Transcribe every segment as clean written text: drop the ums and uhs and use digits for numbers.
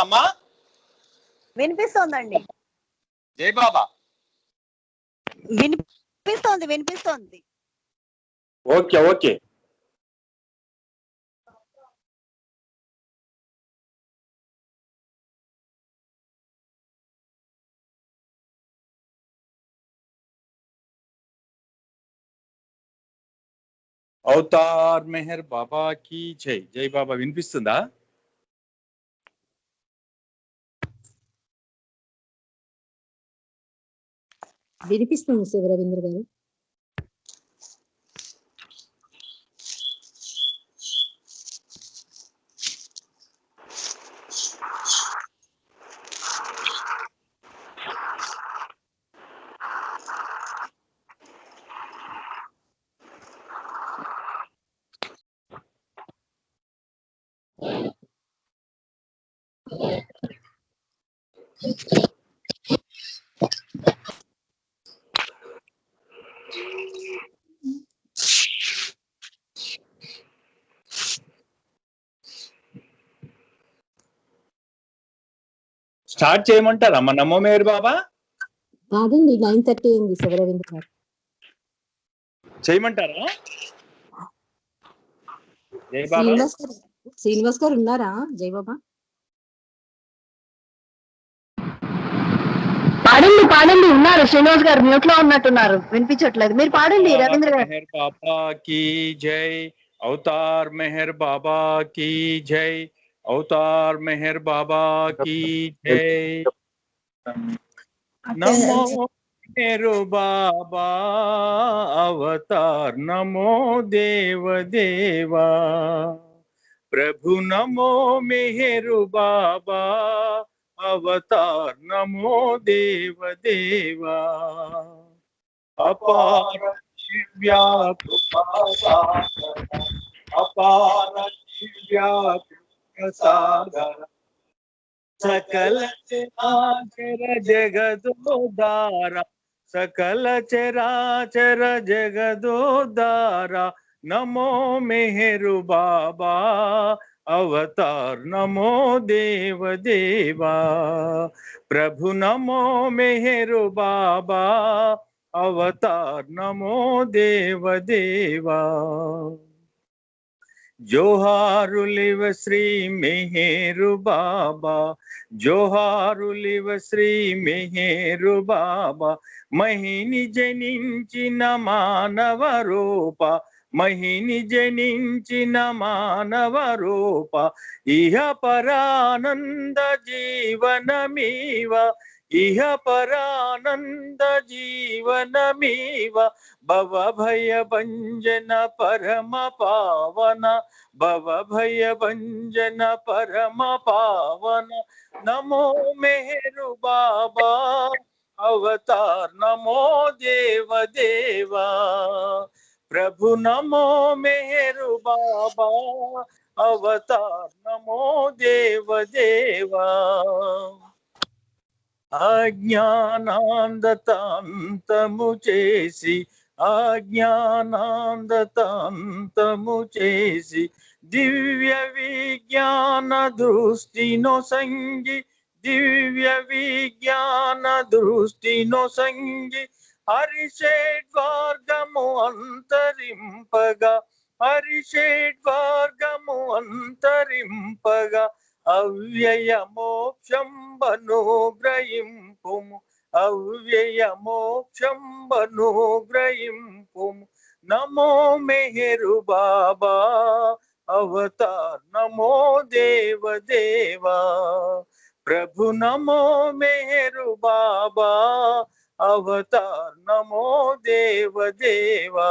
అమ్మా వినిపిస్తోందండి. జై బాబా. వినిపిస్తోంది. Okay okay. అవతార్ మెహర్ బాబా की జై. జై బాబా. వినిపిస్తుందా? వినిపిస్తుంది శివరవీంద్ర గారు. స్టార్ట్ చేయమంటారా అమ్మ నమో మేర్ బాబా? కాదండి, 9:30 అయింది శివరవీంద్ర గారు. చేయమంటారా? జై బాబా. శ్రీనివాస్ గారు ఉన్నారా? జై బాబా పాడండి ఉన్నారు. శ్రీనివాస్ గారు మ్యూట్ లో ఉన్నట్టున్నారు, వినిపించట్లేదు. మీరు పాడండి రవీంద్ర గారు. మెహర్ బాబా की జై. అవతార్ మెహర్ బాబా की జై. అవతార్ మెహర్ బాబా की జై. నమో मेरू बाबा अवतार नमो देव देवा. प्रभु नमो मेहरू बाबा अवतार नमो देव देवा. अपार दिव्या कृपा सागर, अपार दिव्या कृपा सागर, सकल चराचर जगदोद्धारा, सकल चराचर जगदोद्धारा. नमो मेहरू बाबा अवतार नमो देव देवा. प्रभु नमो मेहरू बाबा अवतार नमो देव देवा. जोहारुलिव श्री मेहेरु बाबा, जोहारुलिव श्री मेहेरु बाबा. महिनि जनिंचिन मानव रूप, महिनि जनिंचिन मानव रूप. इह परानंद जीवनमीव, इह परानंद जीवनमीव. भव भय भंजन परम पावन, भव भय भंजन परम पावन. नमो मेहरू बाबा अवतार नमो देव देवा. प्रभु नमो मेहरू बाबा अवतार नमो देव देवा. అజ్ఞానాంధతంతము చేసి, అజ్ఞానాంధతంతము చేసి, దివ్య విజ్ఞాన దృష్టినో సంగి, దివ్య విజ్ఞాన దృష్టినో సంగి. హరిషేడ్వార్గము అంతరింపగా, హరిషేడ్వార్గము అంతరింపగా. అవ్యయ మోక్షం బనుగ్రహింపుము, అవ్యయ మోక్షం బనుగ్రహింపుము. నమో మెహరు బాబా అవతార్ నమో దేవ దేవా. ప్రభు నమో మెహరు బాబా అవతార్ నమో దేవ దేవా.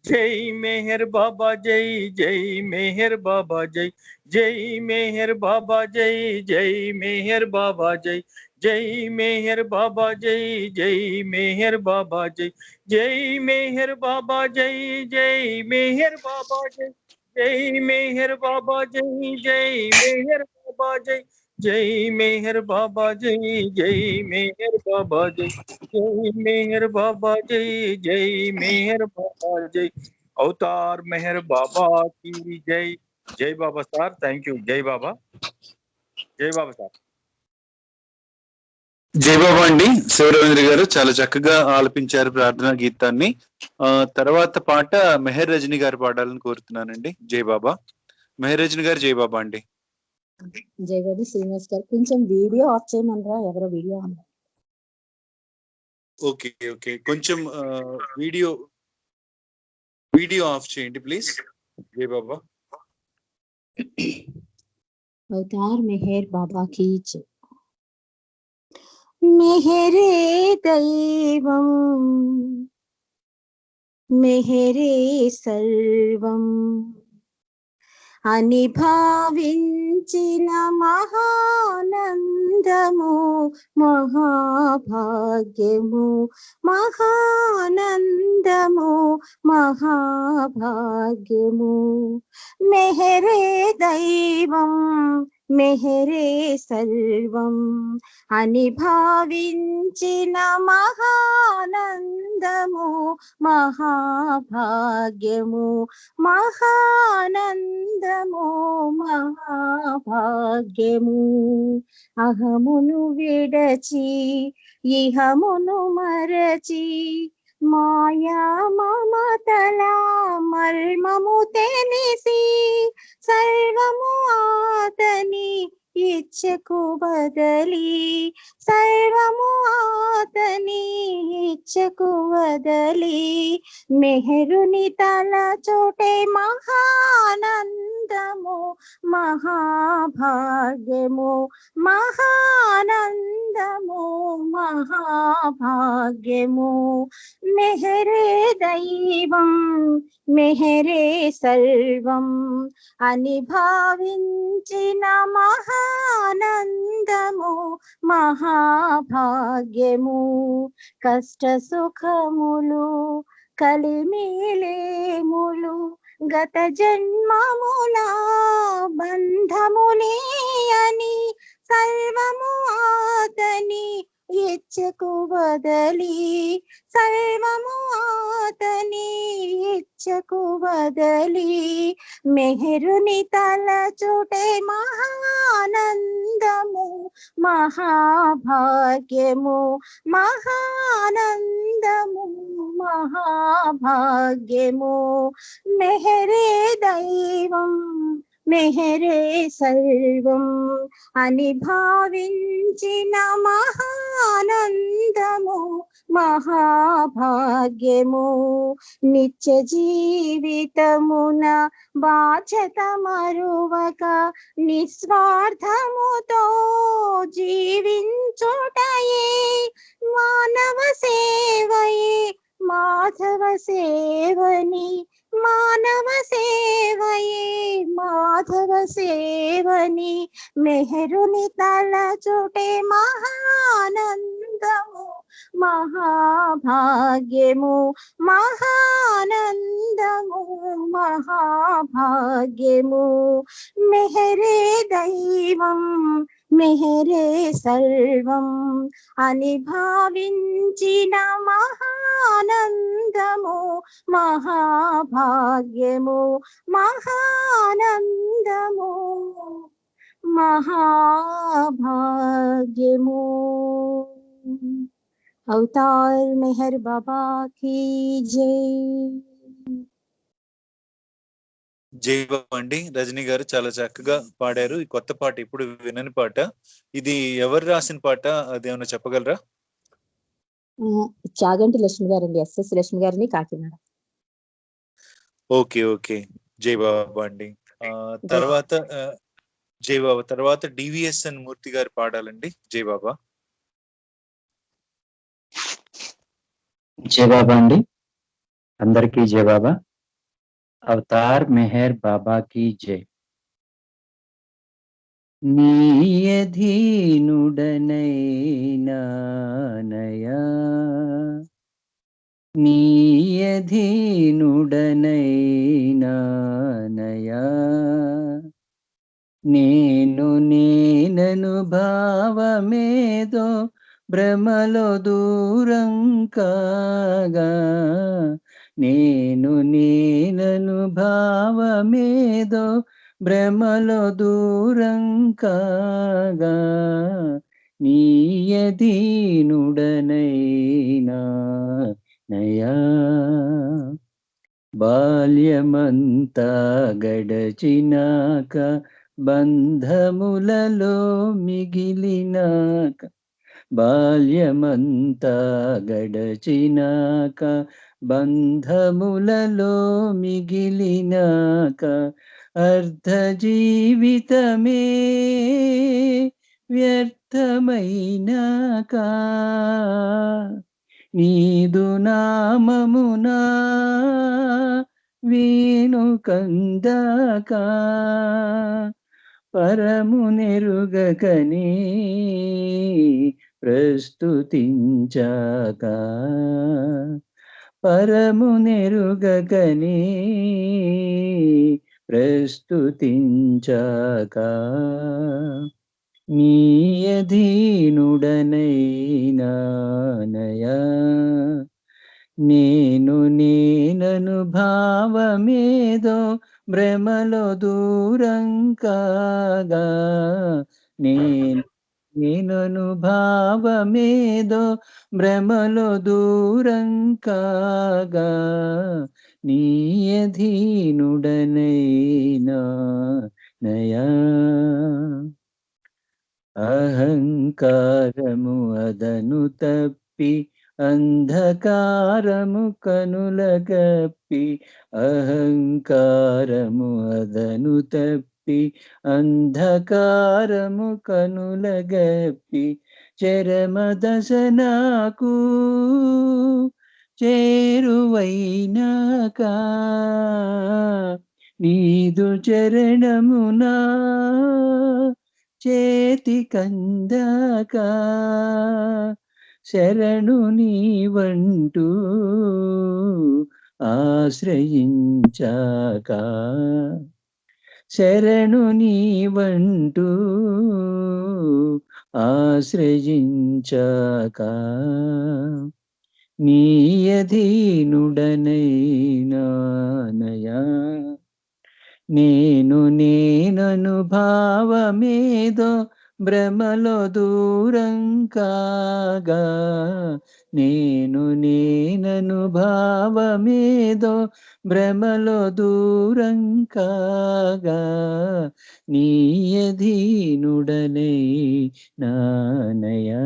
जय मेहर बाबा जय, जय मेहर बाबा जय, जय मेहर बाबा जय, जय मेहर बाबा जय, जय मेहर बाबा जय, जय मेहर बाबा जय, जय मेहर बाबा जय, जय मेहर बाबा जय, जय मेहर बाबा जय, जय मेहर बाबा जय, जय मेहर बाबा जय, जय मेहर बाबा जय, जय मेहर बाबा जय, जय मेहर बाबा जय. अवतार मेहर बाबा की जय, జై బాబా సార్, థ్యాంక్ యూ. జై బాబా, జై బాబా సార్. జై బాబా అండి. శివరవీంద్ర గారు చాలా చక్కగా ఆలపించారు ప్రార్థనా గీతాన్ని. తర్వాత పాట మెహర్ రజని గారు పాడాలని కోరుతున్నానండి. జై బాబా. మెహర్ రజని గారు జై బాబా అండి. జై బాబు శ్రీనివాస్ గారు, కొంచెం వీడియో ఆఫ్ చేయమనరా? ఎవరో వీడియో ఆన్. ఓకే ఓకే, కొంచెం వీడియో ఆఫ్ చేయండి ప్లీజ్. జై బాబా. అవతార్ మెహర్ బాబా की जय. మెహరే దైవం మెహరే సర్వం అని భావించిన మహానందము మహాభాగ్యము, మహానందము మహాభాగ్యము. మెహరే దైవం మెహరే సర్వం అని భావించిన మహానందము మహాభాగ్యము, మహానందము మహాభాగ్యము. అహమును విడచి ఇహమును మరచి మాయా మమతల మర్మము తెలిసి సర్వము ఆతని ఇచ్చకు బదలి, సర్వము ఆతని ఇచ్చకు వదలి. మెహరుని తల చోటే మహానందము మహాభాగ్యము, మహానందము మహాభాగ్యము. మెహరే దైవం మెహరే సర్వం అని భావించిన మహానందము మహాభాగ్యము. కష్ట సుఖములు కలిమిలేములు గత జన్మముల బంధములే అని సర్వము ఆతని ఇచ్చకు బదలి, సర్వము ఆతని ఇచ్చకు బదలి. మెహరుని తల చోటే మహానందము మహాభాగ్యము, మహానందము మహాభాగ్యము. మెహరే దైవం మెహరే సర్వం అని భావించిన మహానందము మహాభాగ్యము. నిత్య జీవితమున బాధ్యత మరువక నిస్వార్థముతో జీవించుటయే మానవ సేవయే మాధవ సేవని, మానవ సేవయే మాధవ సేవని. మెహరుని తల చోటే మహానందము మహాభాగ్యము, మహానందము మహాభాగ్యము. మెహరే దైవం మెహరే సర్వం అని భావించిన మహానందము మహాభాగ్యము, మహానందము మహాభాగ్యము. అవతార్ మెహర్ బాబా की జై. జై బాబా అండి. రజనీ గారు చాలా చక్కగా పాడారు. ఈ కొత్త పాట ఇప్పుడు వినని పాట. ఇది ఎవరు రాసిన పాట, అదేమన్నా చెప్పగలరా? చాగంటి లక్ష్మి గారండి, ఎస్ఎస్ లక్ష్మి గారిని, కాకినాడ. ఓకే ఓకే, జై బాబా అండి. తర్వాత జై బాబా తర్వాత డివిఎస్ఎన్ మూర్తి గారు పాడాలండి. జై బాబా. జై బాబా అండి, అందరికీ జై బాబా. అవతార్ మెహర్ బాబా की జై. నీ అధీనుడనైనానయా, నీ అధీనుడనైనానయా, నేను నేనను భావమేదో భ్రమలో దూరం కాగా, నేను నేనను భావమేదో భ్రమలో దూరం కాగా నీయదీనుడనైనా నయా బాల్యమంతా గడచినాక బంధములలో మిగిలినాక బాల్యమంతా గడచినాక బంధములలో మిగిలినాక అర్ధ జీవితమే వ్యర్థమైనాక నీదు నామమునా వీణు కందాక పరమునెరుగకనే ప్రస్తుతించాక పరమునెరుగకనే ప్రస్తుతించాక నీ అధీనుడనైనానయా నేనను భావమేదో భ్రమలో దూరం కాగా నేనను భావమేదో భ్రమలో దూరం కాగా నీ అధీనుడనైనా నయా అహంకారము అదను తప్పి అంధకారము కనులగప్పి అహంకారము అదను తప్పి అంధకారము కనులగప్పి చరమదశ నాకు చేరువైనాక నీదు చరణమునా చేతి కందాక శరణు నీవంటూ ఆశ్రయించాక శరణు నీవంటూ ఆశ్రయించాక నీ అధీనుడనైనానయా నేనను భావమేదో భ్రమలో దూరం కాగా నేనను భావమేదో భ్రమలో దూరం కాగా నీ అధీనుడనై నానయా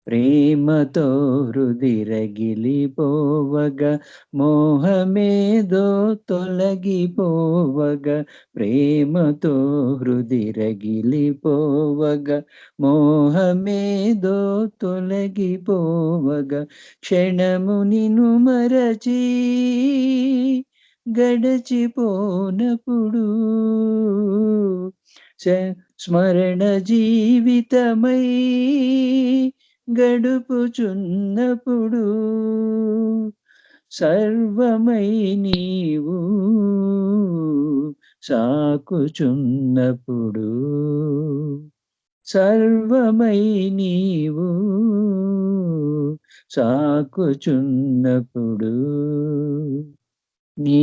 ప్రేమతో హృది రగిలిపోవగా మోహమేదో తొలగిపోవగా ప్రేమతో హృది రగిలిపోవగా మోహమేదో తొలగిపోవగా క్షణము నిన్ను మరచి గడచిపోనప్పుడు స్మరణ జీవితమై గడుపుచున్నప్పుడు సర్వమై నీవు సాకుచున్నప్పుడు సర్వమై నీవు సాకుచున్నప్పుడు నీ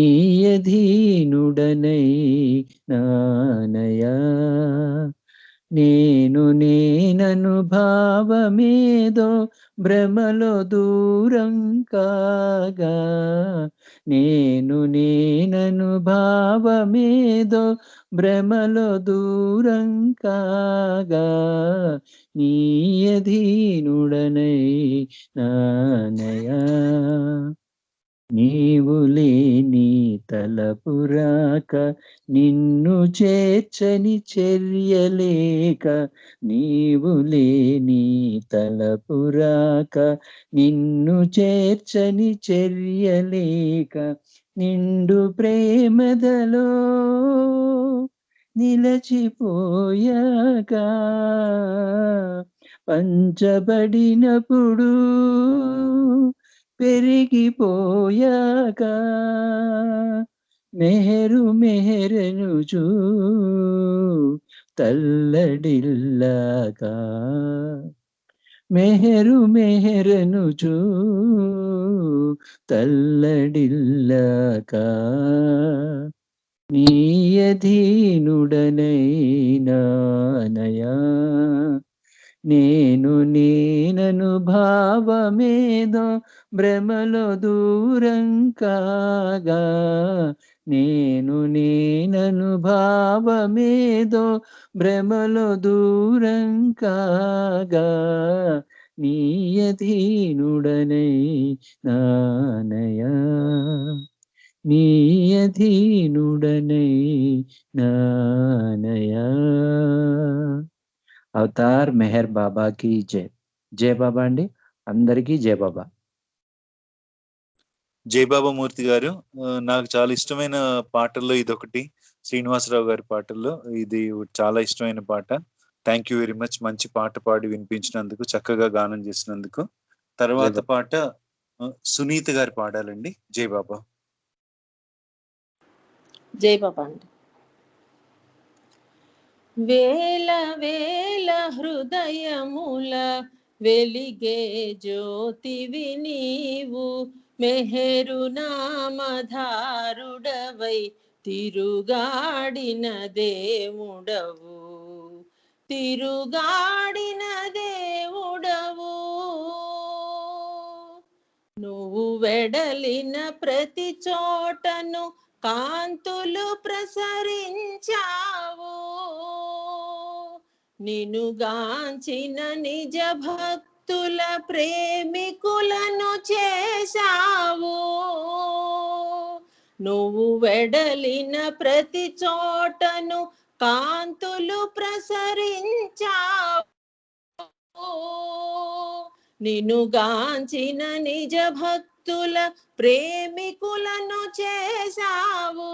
అధీనుడనై నానయా నేనను భావమేదో భ్రమలో దూరం కాగా నేనను భావమేదో భ్రమలో దూరం కాగా నీ అధీనుడనై నానయా నీవు లేని తలపురాక నిన్ను చేర్చని చర్యలేక నీవు లేని తలపురాక నిన్ను చేర్చని చర్యలేక నిండు ప్రేమదలో నిలచిపోయాక పంచబడినప్పుడు పెరిగిపోయాక మెహరుచూ తల్లడిల్లాక మెహరుచూ తల్లడిల్లాక నీయధీనుడనైనానయా నేను నేనను భావమేదో భ్రమలో దూరం కాగా నేను నేనను భావమేదో భ్రమలో దూరం కాగా నీయధీనుడనై నానయా నీయధీనుడనై నానయా. అవతార్ మెహర్ బాబాకి జై. జై బాబా అండి, అందరికీ జై బాబా. జై బాబా మూర్తి గారు, నాకు చాలా ఇష్టమైన పాటల్లో ఇదొకటి. శ్రీనివాసరావు గారి పాటల్లో ఇది చాలా ఇష్టమైన పాట. Thank you very much. మంచి పాట పాడి వినిపించినందుకు, చక్కగా గానం చేసినందుకు. తర్వాత పాట సునీత గారు పాడాలండి. జై బాబా. జై బాబా అండి. వేల వేల హృదయముల వెలిగే జ్యోతివి నీవు, మెహరు నామధారుడవై తిరుగాడిన దేవుడవు, తిరుగాడిన దేవుడవు. నువ్వు వెడలిన ప్రతి చోటను కాంతులు ప్రసరించావు, నిన్నుగాంచిన నిజ భక్తుల ప్రేమికులను చేశావు. నువ్వు వెడలిన ప్రతి చోటను కాంతులు ప్రసరించావు, నిన్నుగాంచిన నిజ భక్తుల ప్రేమికులను చేశావు.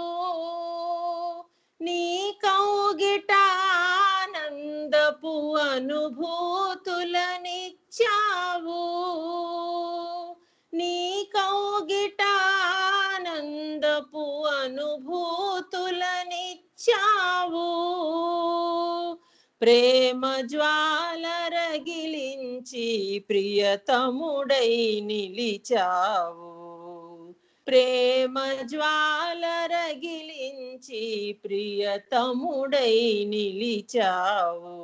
నీ కౌగిట ఆనందపు అనుభూతులనిచ్చావు, నీ కౌగిట ఆనందపు అనుభూతులనిచ్చావు. ప్రేమ జ్వాల రగిలించి ప్రియతముడై నిలిచావు, ప్రేమ జ్వాల రగిలించి ప్రియతముడై నిలిచావు.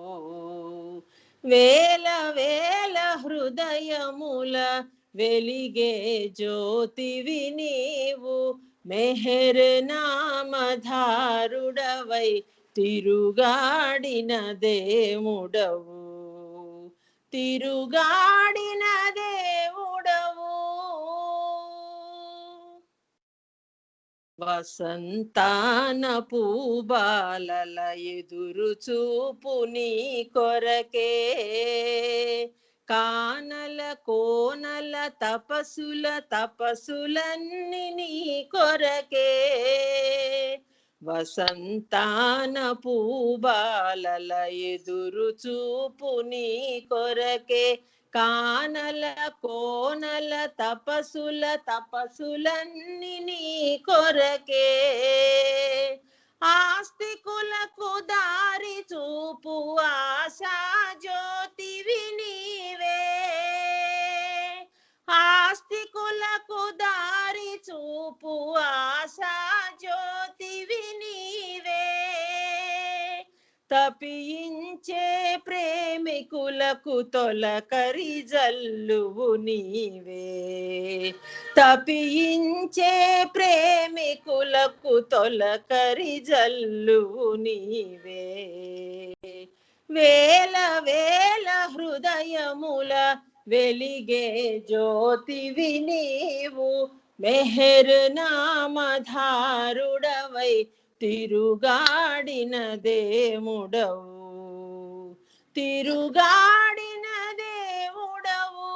వేల వేల హృదయముల వెలిగే జ్యోతివి నీవు, మెహర్ నామధారుడవై తిరుగాడిన దేవుడవు, తిరుగాడిన దేవుడవు. వసంతాన పూబాలల ఎదురు చూపు నీ కొరకే, కానల కోనల తపసులన్నీ నీ కొరకే. వసంతాన పూబాలల ఎదురు చూపు నీ కొరకే, కానల కోనల తపసులన్నీ నీ కొరకే. ఆస్తికులకు దారి చూపు ఆశా జ్యోతివి నీవే, ఆస్తికులకు దారి చూపు ఆశా జ్యోతివి నీవే. తపించే ప్రేమికులకు తొలకరి జల్లువు నీవే, తపించే ప్రేమికులకు తొలకరి జల్లువు నీవే. వేల వేల హృదయముల వెలిగే జ్యోతివి నీవు, మెహర్ నామధారుడవై తిరుగాడిన దేవుడవు, తిరుగాడిన దేవుడవు.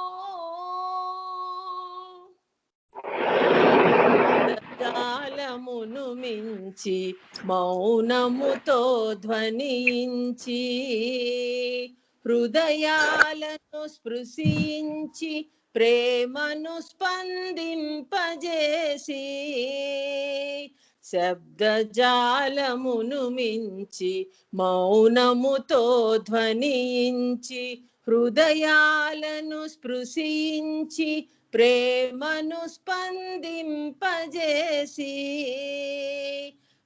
జాలమును మించి మౌనముతో ధ్వనించి, హృదయాలను స్పృశించి ప్రేమను స్పందింపజేసి, శబ్దజాలమును మించి మౌనముతో ధ్వనించి, హృదయాలను స్పృశించి ప్రేమను స్పందింపజేసి,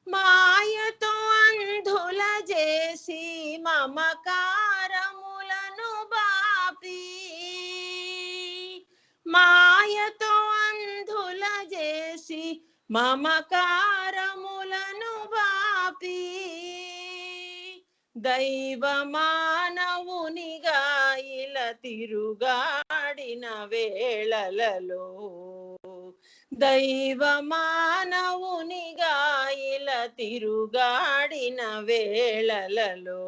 మాయతో అంధుల చేసి మమకారములను బాపి, మాయతో అంధుల చేసి మమకారములను బాపి, దైవ మానవునిగా ఇలా తిరుగాడిన వేళలలో, దైవ మానవునిగా ఇలా తిరుగాడిన వేళలలో,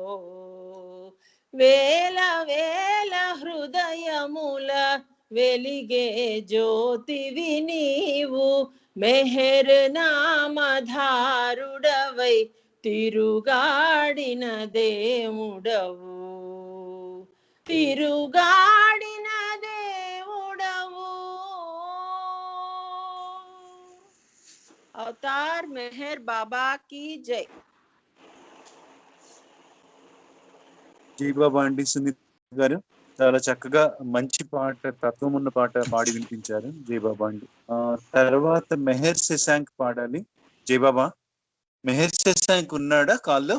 వేల వేల హృదయముల వెలిగే జ్యోతివి నీవు, మెహర్ నామధారుడవై తిరుగాడిన దేవుడవు, తిరుగాడిన దేవుడవు. అవతార్ మెహర్ బాబా की జై. జై బాబా అండి. సునీత గారు చాలా చక్కగా మంచి పాట, తత్వం ఉన్న పాట పాడి వినిపించారు. జై బాబా అండి. తర్వాత మెహర్ శశాంక్ పాడాలి. జై బాబా. మెహర్ శశాంక్ ఉన్నాడా కాల్లో?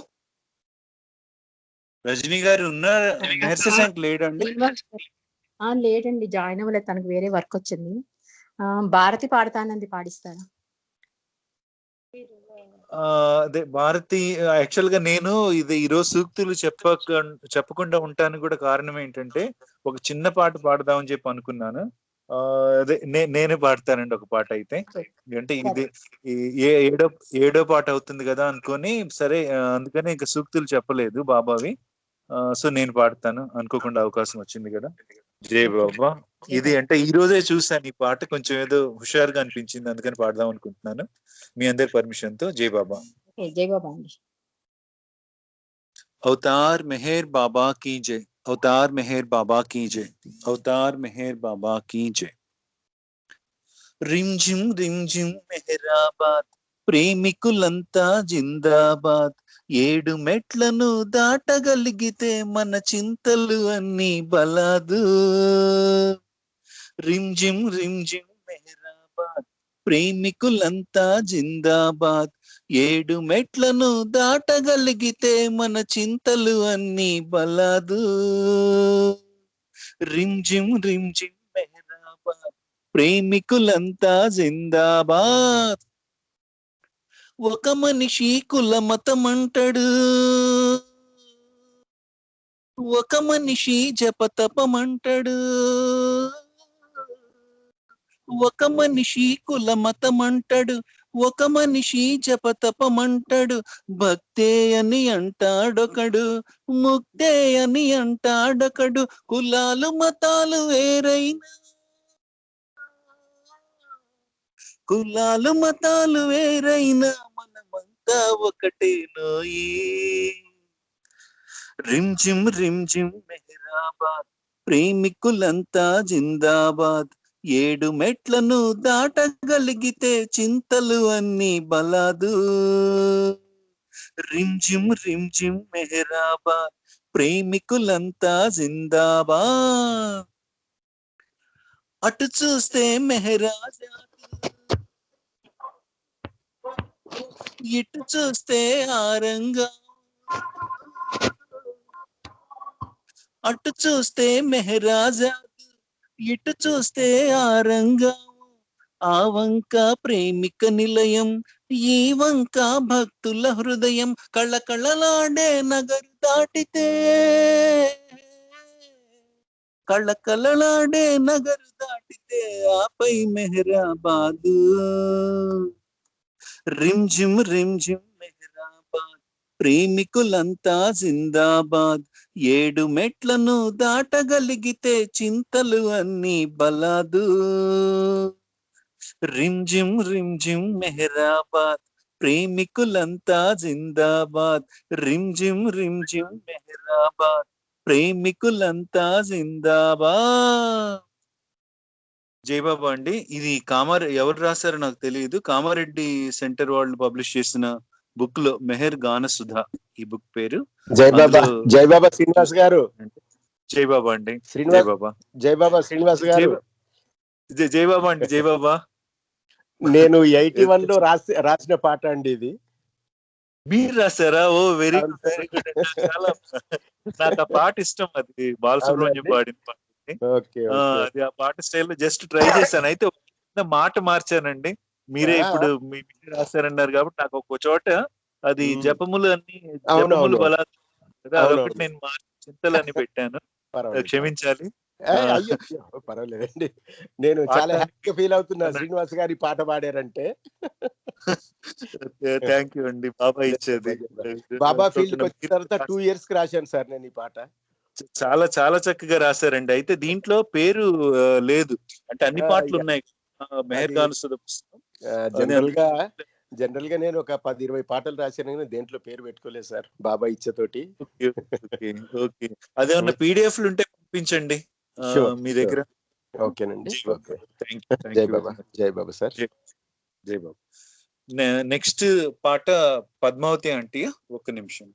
రజనీ గారు ఉన్నారా? మెహర్ శశాంక్ లేడండి. లేదండి, జాయిన్ అవ్వలేదు, తనకు వేరే వర్క్ వచ్చింది. భారతి పాడతానంది, పాడిస్తారా? అదే భారతి. యాక్చువల్ గా నేను ఇది ఈరోజు సూక్తులు చెప్పకుండా ఉంటాను కూడా కారణం ఏంటంటే ఒక చిన్న పాట పాడదామని చెప్పి అనుకున్నాను. అదే నేనే పాడతానండి ఒక పాట అయితే. అంటే ఇది ఏడో పాట అవుతుంది కదా అనుకొని, సరే అందుకనే ఇంకా సూక్తులు చెప్పలేదు బాబావి. సో నేను పాడతాను, అనుకోకుండా అవకాశం వచ్చింది కదా. జై బాబా. ఇది అంటే ఈ రోజే చూసాను ఈ పాట, కొంచెం ఏదో హుషారుగా అనిపించింది, అందుకని పాడదాం అనుకుంటున్నాను మీ అందరి పర్మిషన్ తో. జై బాబా. జై బాబా అండి. అవతార్ మెహర్ బాబా కీ జై. అవతార్ మెహర్ బాబా కీ జై. అవతార్ మెహర్ బాబా కీ జై. రిమ్జిమ్ రిమ్జిమ్ మెహరాబాద్, ప్రేమికులంతా జిందాబాద్, 7 మెట్లను దాటగలిగితే మన చింతలు అన్ని బలాదు. రిమ్జిమ్ రిమ్జిమ్ మెహరాబాద్, ప్రేమికులంతా జిందాబాద్, 7 మెట్లను దాటగలిగితే మన చింతలు అన్ని బలాదు. రిమ్జిమ్ రిమ్జిమ్ మెహరాబాద్, ప్రేమికులంతా జిందాబాద్. ఒక మనిషి కుల మతమంటాడు, ఒక మనిషి జపతపమంటాడు, ఒక మనిషి కుల మతమంటాడు, ఒక మనిషి జపతపమంటాడు, భక్తే అని అంటాడొకడు, ముక్తే అని అంటాడొకడు, కులాలు మతాలు వేరైనా, కులాలు మతాలు వేరైనా మనమంతా ఒకటే నోయి. రిమ్జిమ్ రిమ్జిమ్ మెహరాబాద్, ప్రేమికులంతా జిందాబాద్, 7 మెట్లను దాటగలిగితే చింతలు అన్ని బలాదు. రిమ్జిమ్ రిమ్జిమ్ మెహరాబాద్, ప్రేమికులంతా జిందాబాద్. అటు చూస్తే మెహరాజా, ఇటు చూస్తే ఆరంగా, అటు చూస్తే మెహరాజా, ఇటు చూస్తే ఆరంగా, ఆ వంక ప్రేమిక నిలయం, ఈ వంక భక్తుల హృదయం, కళకళలాడే నగరు దాటితే, కళకళలాడే నగరు దాటితే ఆపై మెహరాబాదు. రిమ్జిమ్ రిమ్జిమ్ మెహరాబాద్, ప్రేమికులంతా జిందాబాద్, 7 మెట్లను దాటగలిగితే చింతలు అన్ని బలాదు. రిమ్జిమ్ రిమ్జిమ్ మెహరాబాద్, ప్రేమికులంతా జిందాబాద్, రిమ్జిమ్ రిమ్జిమ్ మెహరాబాద్, ప్రేమికులంతా జిందాబాద్. జయబాబా అండి. ఇది ఎవరు రాశారో నాకు తెలియదు. కామారెడ్డి సెంటర్ వాళ్ళు పబ్లిష్ చేసిన బుక్ లో మెహర్ గాన సుధా ఈ బుక్ పేరు. జయబాబా. జయబాబా శ్రీనివాస్ గారు. జయబాబా అండి. జయబాబా. జయబాబా శ్రీనివాస్ గారు. జయబాబా అండి. జయబాబా. నేను 81 లో రాసిన పాట అండి ఇది. మీరు రాశారా? ఓ వెరీ అవును గుడ్, సార్. Very good. చాలా నాకు ఆ పాట ఇష్టం. అది బాలసుబ్రహ్మణ్యం అవునండి. పాడిన పాట. Okay okay. అది ఆ పాట స్టైల్లో జస్ట్ ట్రై చేశాను. అయితే ఒక చిన్న మాట మార్చానండి. మీరే ఇప్పుడు మీరే రాశారన్నారు కాబట్టి నాకు ఒక చోట అది జపములు అన్ని జపములు అవునవును. బలాలు కదా, అదొకటి అవునవును. నేను మార్చి చింతలని పెట్టాను. పర్వాలేదు. క్షమించాలి. అయ్యో అయ్యో, పర్వాలేదండి. నేను చాలా పాడటానికి హ్యాపీగా ఫీల్ అవుతున్నా అన్నాడు. శ్రీనివాస్ గారి పాట పాడారంటే. థ్యాంక్ యూ అండి. బాబా ఇచ్చేది. బాబా సో, ఫీల్డ్కి వచ్చిన తర్వాత 2 ఇయర్స్ కి రాశాను సార్ నేను ఈ పాట. చాలా చాలా చక్కగా రాశారండి. అయితే దీంట్లో పేరు లేదు. అంటే అన్ని పాటలు అయ్యా, ఉన్నాయి. మెహర్ అది గానుసుద పుస్తకం. అదే జనరల్ అందుకే గా జనరల్ గా నేను ఒక 10-20 పాటలు రాశాను కానీ దేంట్లో పేరు పెట్టుకోలేదు సార్ బాబా ఇచ్చతోటి. ఓకే. ఓకే. ఓకే. అదేమన్నా పీడిఎఫ్‌లు ఉంటే పంపించండి. షూర్ మీ షూర్. దగ్గర. ఓకేనండి. జై బాబా. ఓకే. Thank you. థాంక్ జై యూ వెరీ బాబా. మచ్. జై బాబా సార్. జై జై బాబా. నెక్స్ట్ పాట పద్మావతి ఆంటీ. ఒక్క నిమిషం.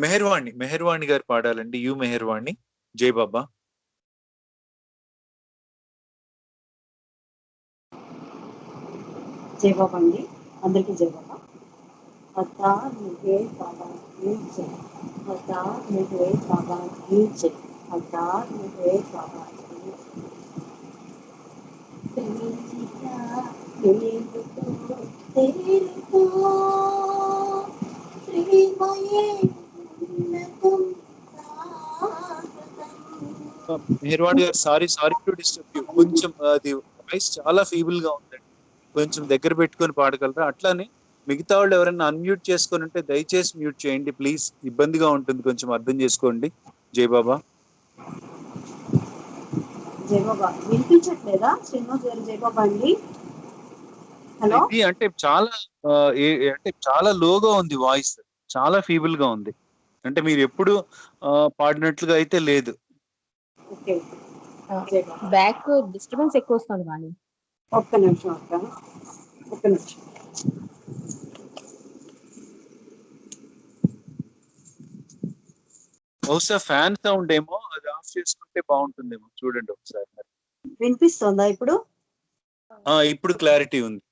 మెహర్వాణి, మెహర్వాణి గారు పాడాలండి. యు మెహర్వాణి. జై బాబా. జై బాబా అండి, అందరికీ జై బాబా. అవతార్ మెహర్ బాబా की जय, అవతార్ మెహర్ బాబా की जय, అవతార్ మెహర్ బాబా की जय. ప్రేమికా మేలుకో తేరుకో, ప్రేమయే ఉన్నతం శాశ్వతం. మెహర్వాణి గారు, sorry sorry to disturb you. కొంచెం అది వాయిస్ చాలా ఫీబుల్ గా ఉందండి. కొంచెం దగ్గర పెట్టుకొని పాడగలరా? అట్లానే మిగతా వాళ్ళు ఎవరైనా అన్మ్యూట్ చేసుకొని ఉంటే దయచేసి మ్యూట్ చేయండి ప్లీజ్. ఇబ్బందిగా ఉంటుంది, కొంచెం అర్థం చేసుకోండి. జై బాబా. జై బాబా వినిపించట్లేదా శ్రీనివాస్ గారు? జై బాబా అండి. హలో, ఇది అంటే చాలా అంటే చాలా లోగా ఉంది వాయిస్. చాలా ఫీబుల్ గా ఉంది. అంటే మీరు ఎప్పుడు పాడినట్లుగా అయితే లేదు. ఓకే. జై బాబా. బ్యాక్ డిస్టర్బెన్స్ ఎక్కువ వస్తుంది కానీ. ఒక్క నిమిషం అక్క, ఒక్క నిమిషం. బహుశా ఫ్యాన్ సౌండ్ ఏమో, అది ఆఫ్ చేసుకుంటే బాగుంటుందేమో. చూడండి ఒకసారి. వినిపిస్తుందా ఇప్పుడు? ఇప్పుడు క్లారిటీ ఉంది.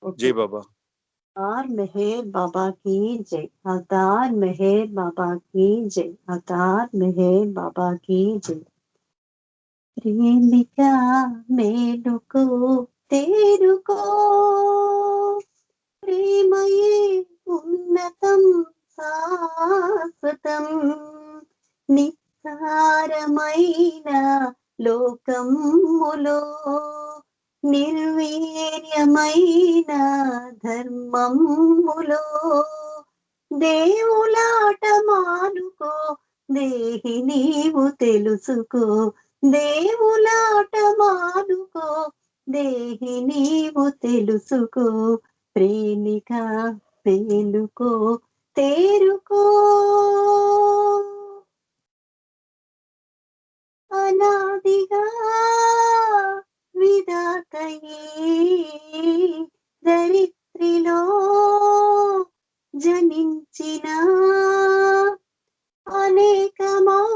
జై బాబా. అవతార్ మెహర్ బాబా की जय, అవతార్ మెహర్ బాబా की जय, అవతార్ మెహర్ బాబా की जय. ప్రేమికా మేలుకో తేరుకో, ప్రేమయే ఉన్నతం శాశ్వతం. నిస్సారమైన లోకములో నిర్వీర్యమైన ధర్మములో దేవులాట మానుకో, దేహి నీవు తెలుసుకో. దేవులాట మానుకో, దేహి నీవు తెలుసుకో. ప్రేమిక పేలుకో తేరుకో, అనాదిగా విధాతయే దరిత్రిలో జనించిన అనేకమౌ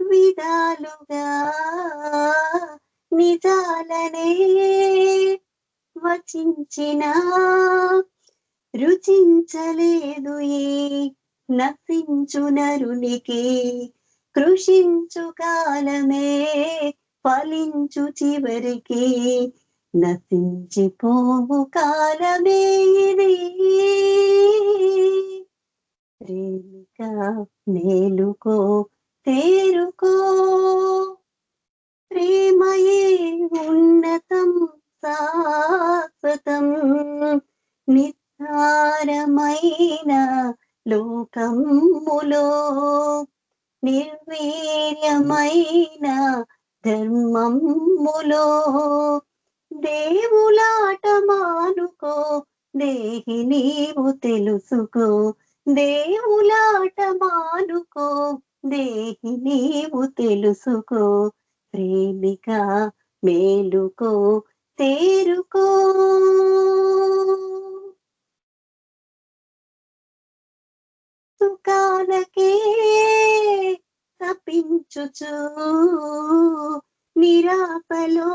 విధాలుగా నిజాలనే వచించిన, రుచించలేదు ఈ నశించు నరునికి. కృషించు కాలమే ఫలించు చివరికి, నశించిపోవు కాలమే ఇది. ప్రేమిక మేలుకో తేరుకో, ప్రేమయే ఉన్నతం శాశ్వతం. నిస్సారమైన లోకములో నిర్వీర్యమైన ధర్మములో దేవులాట మానుకో, దేహి నీవు తెలుసుకో. దేవులాట మానుకో, దేహి నీవు తెలుసుకో. ప్రేమిక మేలుకో తేరుకో. సుఖాలకే తప్పించుచు నిరాశలో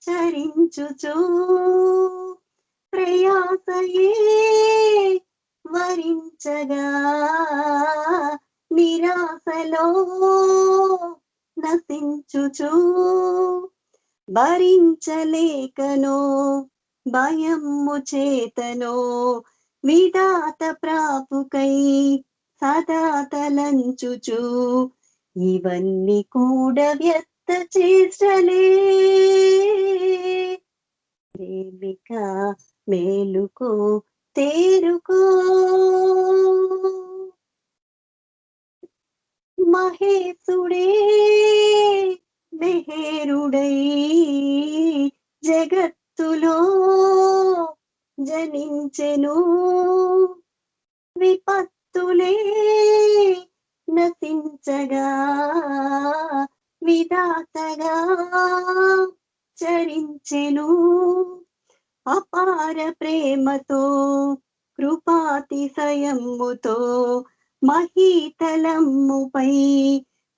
చరించుచు, ప్రయాసయే వరించగా నిరాశలో నశించుచు భరించలేకనో భయము చేతనో విధాత ప్రాపుకై సదా తలంచుచు ఇవన్నీ కూడా వ్యర్థ చేష్టలే ప్రేమిక మేలుకో తేరుకో మహేశుడే మెహేరుడై జగత్తులో జనించెను విపత్తులే నశించగా విధాతగా చరించెను అపార ప్రేమతో కృపాతిశయముతో మహీతలమ్ముపై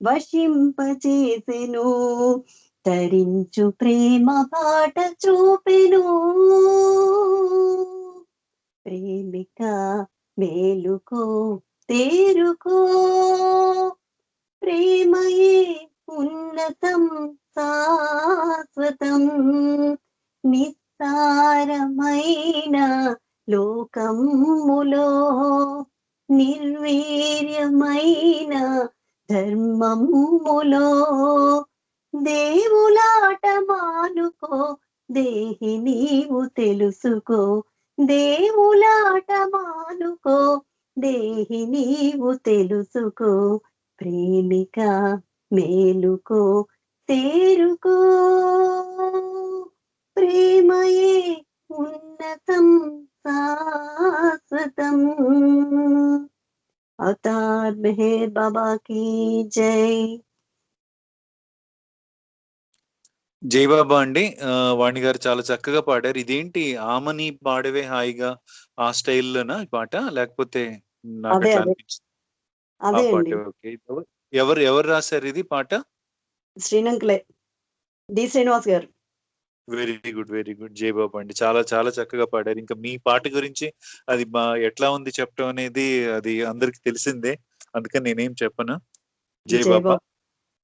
వశింపచేసెను తరించు ప్రేమ బాట చూపెను ప్రేమిక మేలుకో తేరుకో ప్రేమయే ఉన్నతం శాశ్వతం నిస్సారమైన లోకములో నిర్వీర్యమైన ధర్మములో దేవులాట మానుకో దేహి నీవు తెలుసుకో దేవులాట మానుకో దేహి నీవు తెలుసుకో ప్రేమిక మేలుకో తేరుకో ప్రేమయే ఉన్నతం శాశ్వతం అవతార్ మెహర్ బాబా కీ జై. జై బాబా అండి. వాణి గారు చాలా చక్కగా పాడారు. ఇదేంటి ఆమని పాడవే హాయిగా ఆ స్టైల్లోనా ఈ పాట, లేకపోతే నాకు అదే అట్లా అదే అనిపించింది ఆ అదే పాట? అండి, ఓకే. ఎవరు ఎవరు రాశారు ఇది పాట? శ్రీనంకులే డి శ్రీనివాస్ గారు. Very good, very good. జై బాబా అండి, చాలా చాలా చక్కగా పాడారు. ఇంకా మీ పాట గురించి అది ఎట్లా ఉంది చెప్పడం అనేది అది అందరికి తెలిసిందే, అందుకని నేనేం చెప్పను. జై జై బాబా. బాబా,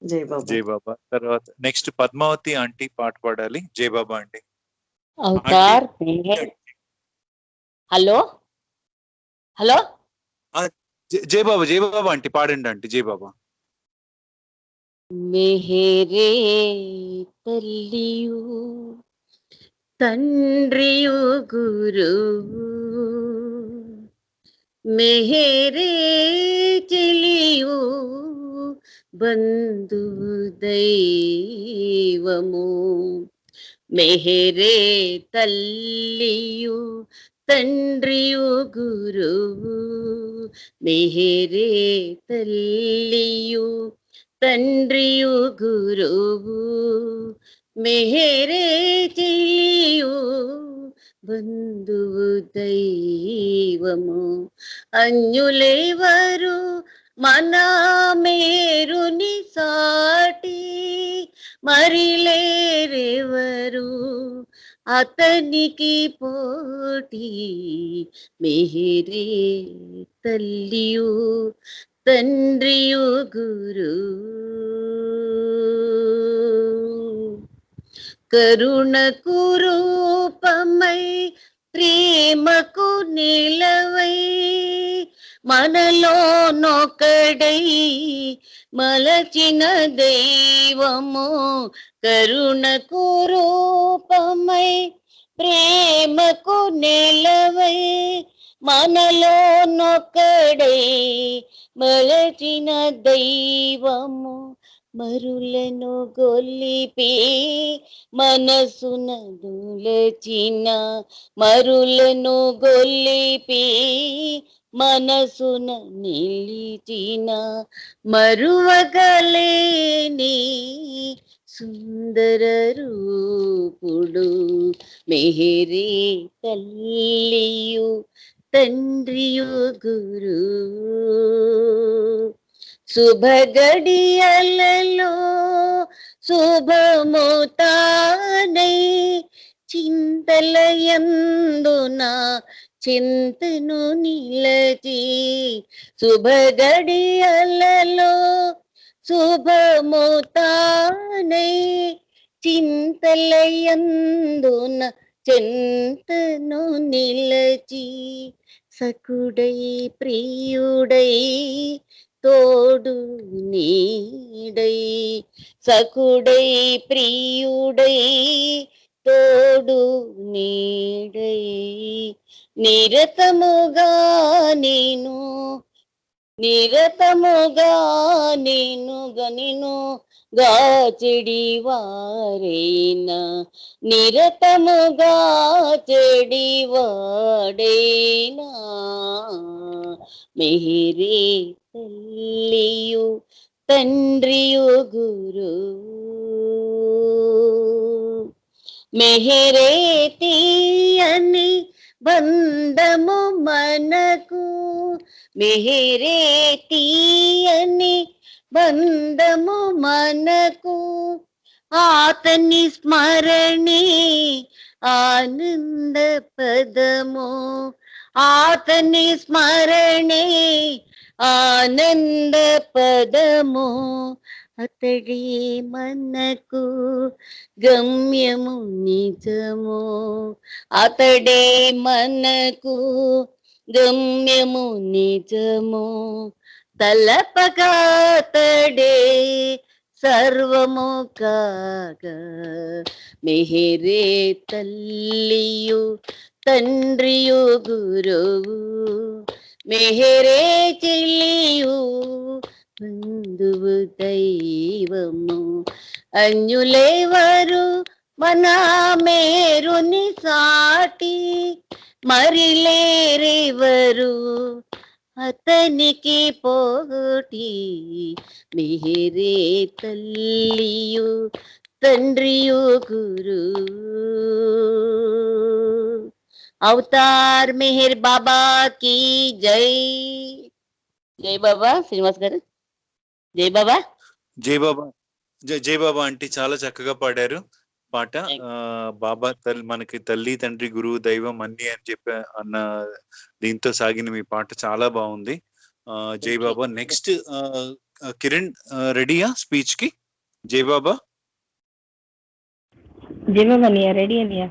జై బాబా. జై బాబా. తర్వాత నెక్స్ట్ పద్మావతి ఆంటీ పాట పాడాలి. జై బాబా అండి. Aunty Avatar Meher. Hello hello జై బాబా, జై బాబా ఆంటీ పాడండి ఆంటీ. జై బాబా. మెహరే తల్లియు తండ్రియు గురువు మెహరే చెలియు బంధువు దైవము మెహరే తల్లియు తండ్రియు గురువు మెహరే తల్లియు తండ్రియు గురువు మెహరే చెలియు బంధువు దైవము అన్యులెవరు మన మేరుని సాటి మరిలేరెవరు అతనికి పోటీ మెహరే తల్లియు తండ్రియు గురు కరుణకు రూపమై ప్రేమకు నిలవై మనలో నొకడై మలచిన దైవము కరుణకు రూపమై ప్రేమకు నిలవై మనలో నొకడై మలచిన దైవము మరులను గొల్లిపి మనసున దులచిన మరులను గొల్లిపి మనసున నిలిచిన మరువగలేని సుందర రూపుడు మెహరే తల్లియు తండ్రియు గురు శుభగడియలలో శుభముతానై చింతలయందున చింతను నిలచి శుభగడియలలో శుభముతానై చింతలయందున చింతను నిలచి సకుడై ప్రియుడై తోడు నీడై సకుడై ప్రియుడై తోడు నీడై నిరతముగా నేను గనిను గాచెడి వారైనా నిరతముగా చెడి వాడైనా మెహిరే తల్లియు తండ్రియు గురు మెహరే తీయని బంధము మనకు మెహరే తీయని బంధము మనకు ఆతని స్మరణే ఆనంద పదము ఆతని స్మరణే ఆనంద పదము అతడే మనకు గమ్యము నిజము అతడే మనకు గమ్యము నిజము తలపగా అతడే సర్వము కాగా మెహరే తల్లియు తండ్రియు గురువు మెహరే చెల్లియు బంధువు దైవము అన్యులేవరు మన మేరుని సాటి మరి లేరెవరు అతనికి పోటీ మెహరే తల్లియు తండ్రియు గురు అవతార్ మెహర్ బాబా की జై జై బాబా శ్రీనివాస్ గారు జై బాబా జై బాబా జై బాబా అంటే చాలా చక్కగా పాడారు పాట. బాబా మనకి తల్లి తండ్రి గురువు దైవం అన్ని అని చెప్పి అన్న దీంతో సాగిన మీ పాట చాలా బాగుంది. జై బాబా. నెక్స్ట్ కిరణ్ రెడీయా స్పీచ్ కి? జై బాబా. జై బాబా అన్నయ్య రెడీ అన్నయ్య.